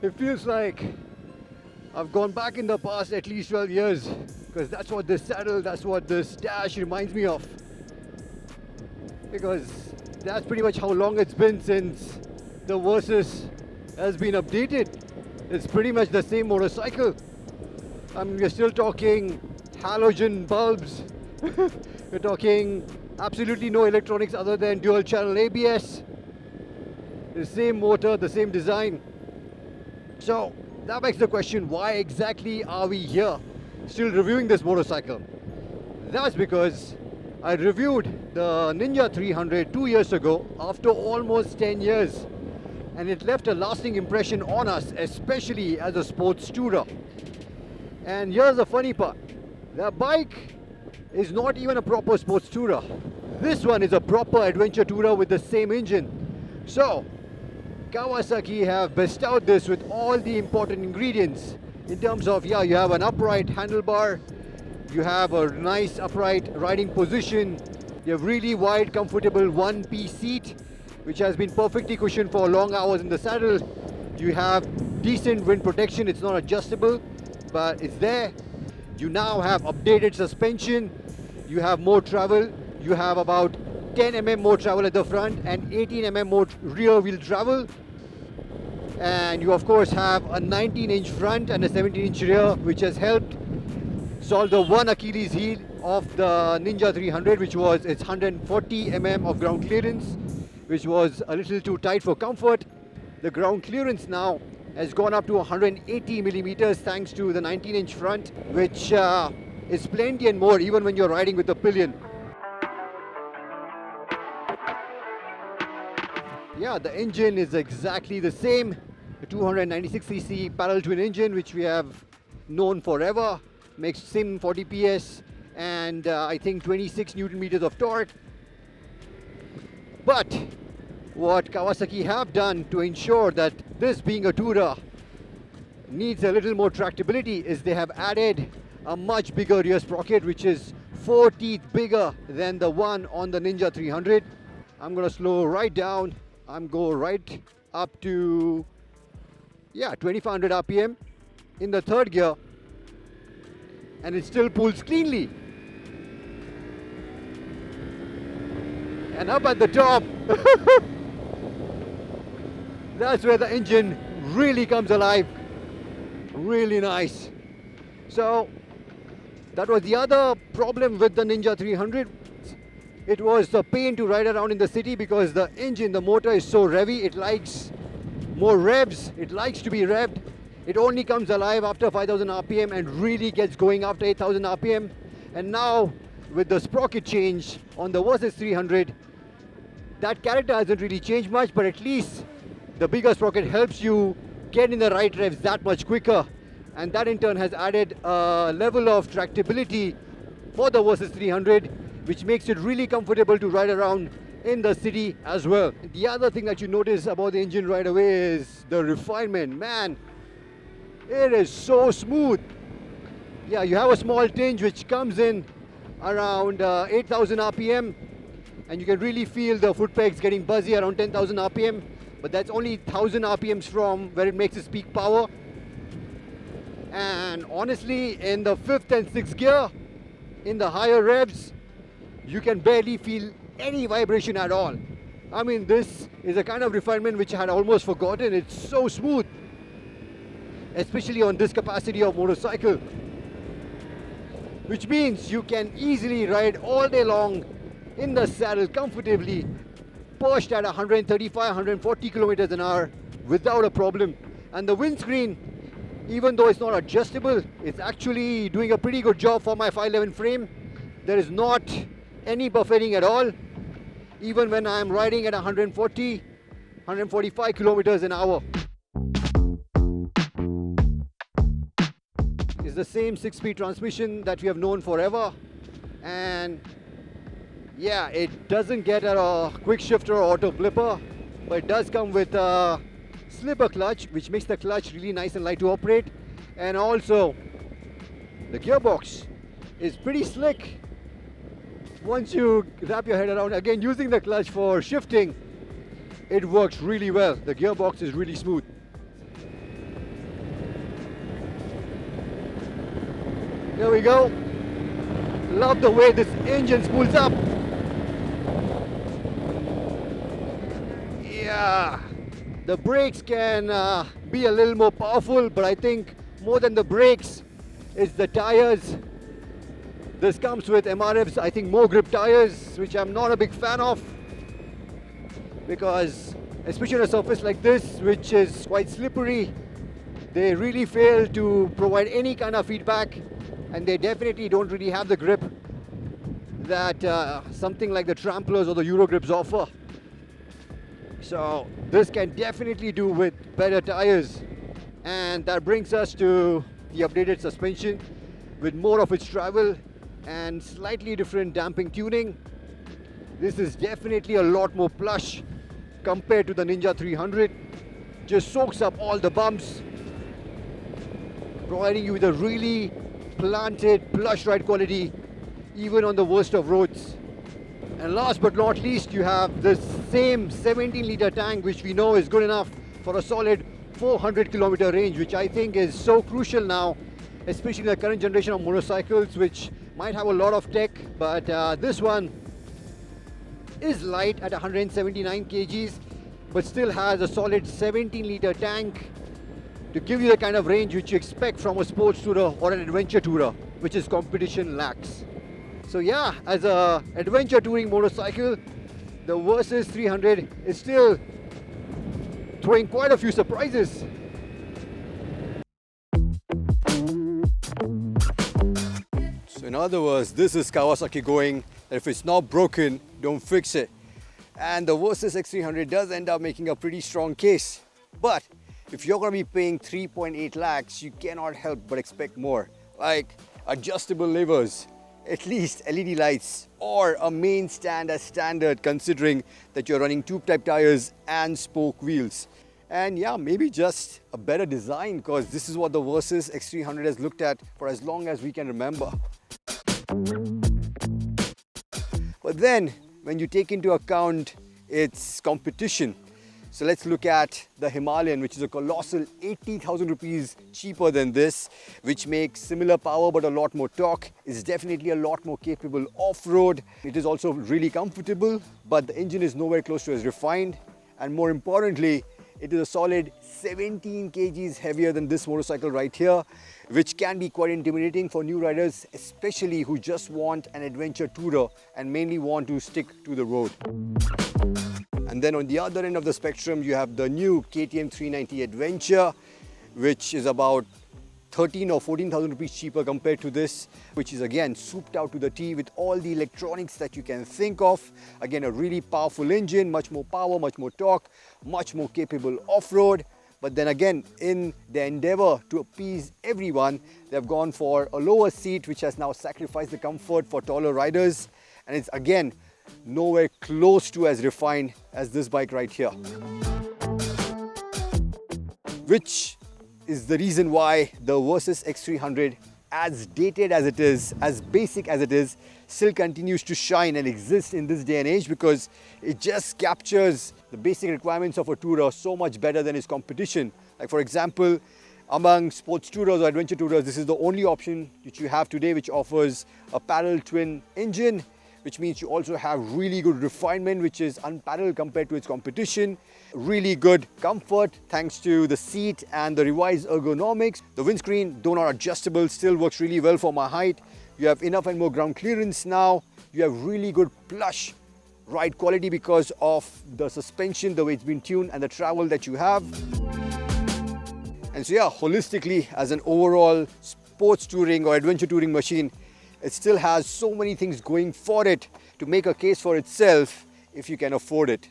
It feels like I've gone back in the past at least 12 years, because that's what this saddle, that's what this dash reminds me of. Because that's pretty much how long it's been since the Versys has been updated. It's pretty much the same motorcycle. I mean, we're still talking halogen bulbs. We're talking absolutely no electronics other than dual channel ABS. The same motor, the same design. So that begs the question, why exactly are we here still reviewing this motorcycle? That's because I reviewed the Ninja 300 2 years ago after almost 10 years, and it left a lasting impression on us, especially as a sports tourer. And here's the funny part, the bike is not even a proper sports tourer. This one is a proper adventure tourer with the same engine. So Kawasaki have bestowed this with all the important ingredients in terms of, yeah, you have an upright handlebar, you have a nice upright riding position, you have really wide comfortable one-piece seat which has been perfectly cushioned for long hours in the saddle. You have decent wind protection, it's not adjustable but it's there. You now have updated suspension, you have more travel, you have about 10 mm more travel at the front and 18 mm more rear wheel travel. And you of course have a 19-inch front and a 17-inch rear, which has helped solve the one Achilles heel of the Ninja 300, which was its 140 mm of ground clearance, which was a little too tight for comfort. The ground clearance now has gone up to 180 millimeters thanks to the 19-inch front, which is plenty and more even when you're riding with a pillion. Yeah, the engine is exactly the same. The 296cc parallel twin engine, which we have known forever, makes same 40 PS and I think 26 Newton meters of torque. But what Kawasaki have done to ensure that this, being a tourer, needs a little more tractability is they have added a much bigger rear sprocket, which is 4 teeth bigger than the one on the Ninja 300. I'm going to slow right down. I'm go right up to 2500 RPM in the third gear, and it still pulls cleanly. And up at the top, that's where the engine really comes alive. Really nice. So that was the other problem with the Ninja 300. It was a pain to ride around in the city because the engine, the motor is so revvy. It likes more revs. It likes to be revved. It only comes alive after 5000 RPM and really gets going after 8000 RPM. And now with the sprocket change on the Versys 300, that character hasn't really changed much, but at least the bigger sprocket helps you get in the right revs that much quicker. And that in turn has added a level of tractability for the Versys 300, which makes it really comfortable to ride around in the city as well. The other thing that you notice about the engine right away is the refinement. Man, it is so smooth. Yeah, you have a small tinge which comes in around 8000 RPM, and you can really feel the foot pegs getting buzzy around 10,000 RPM, but that's only 1000 RPMs from where it makes its peak power. And honestly, in the 5th and 6th gear, in the higher revs, you can barely feel any vibration at all. I mean, this is a kind of refinement which I had almost forgotten. It's so smooth, especially on this capacity of motorcycle, which means you can easily ride all day long in the saddle comfortably, perched at 135, 140 kilometers an hour without a problem. And the windscreen, even though it's not adjustable, it's actually doing a pretty good job for my 511 frame. There is not any buffeting at all, even when I'm riding at 140, 145 kilometers an hour. It's the same 6-speed transmission that we have known forever, and yeah, it doesn't get a quick shifter or auto flipper, but it does come with a slipper clutch, which makes the clutch really nice and light to operate. And also the gearbox is pretty slick once you wrap your head around. Again, using the clutch for shifting, it works really well. The gearbox is really smooth. Here we go. Love the way this engine spools up. Yeah. The brakes can be a little more powerful, but I think more than the brakes, it's the tires. This comes with MRF's, I think, more grip tires, which I'm not a big fan of, because especially on a surface like this, which is quite slippery, they really fail to provide any kind of feedback, and they definitely don't really have the grip that something like the Tramplers or the Euro grips offer. So this can definitely do with better tires, and that brings us to the updated suspension with more of its travel and slightly different damping tuning. This is definitely a lot more plush compared to the Ninja 300. Just soaks up all the bumps, providing you with a really planted, plush ride quality even on the worst of roads. And last but not least, you have this same 17-litre tank, which we know is good enough for a solid 400 kilometer range, which I think is so crucial now, especially in the current generation of motorcycles, which might have a lot of tech, but this one is light at 179 kgs, but still has a solid 17-litre tank to give you the kind of range which you expect from a sports tourer or an adventure tourer, which is competition lacks. So yeah, as a adventure touring motorcycle, the Versys 300 is still throwing quite a few surprises. So in other words, this is Kawasaki going that if it's not broken, don't fix it. And the Versys X-300 does end up making a pretty strong case. But if you're going to be paying 3.8 lakhs, you cannot help but expect more. Like adjustable levers, at least LED lights, or a main stand as standard, considering that you're running tube type tires and spoke wheels. And yeah, maybe just a better design, because this is what the Versys X-300 has looked at for as long as we can remember. But then when you take into account its competition, so let's look at the Himalayan, which is a colossal 80,000 rupees cheaper than this, which makes similar power but a lot more torque. It's definitely a lot more capable off-road. It is also really comfortable, but the engine is nowhere close to as refined. And more importantly, it is a solid 17 kgs heavier than this motorcycle right here, which can be quite intimidating for new riders, especially who just want an adventure tourer and mainly want to stick to the road. And then on the other end of the spectrum, you have the new KTM 390 Adventure, which is about 13 or 14,000 rupees cheaper compared to this, which is again souped out to the T with all the electronics that you can think of. Again, a really powerful engine, much more power, much more torque, much more capable off-road. But then again, in their endeavor to appease everyone, they've gone for a lower seat, which has now sacrificed the comfort for taller riders. And it's again nowhere close to as refined as this bike right here. Which is the reason why the Versys X-300, as dated as it is, as basic as it is, still continues to shine and exist in this day and age, because it just captures the basic requirements of a tourer so much better than its competition. Like for example, among sports tourers or adventure tourers, this is the only option which you have today which offers a parallel twin engine, which means you also have really good refinement, which is unparalleled compared to its competition. Really good comfort thanks to the seat and the revised ergonomics. The windscreen, though not adjustable, still works really well for my height. You have enough and more ground clearance now. You have really good plush ride quality because of the suspension, the way it's been tuned, and the travel that you have. And so yeah, holistically, as an overall sports touring or adventure touring machine, it still has so many things going for it to make a case for itself if you can afford it.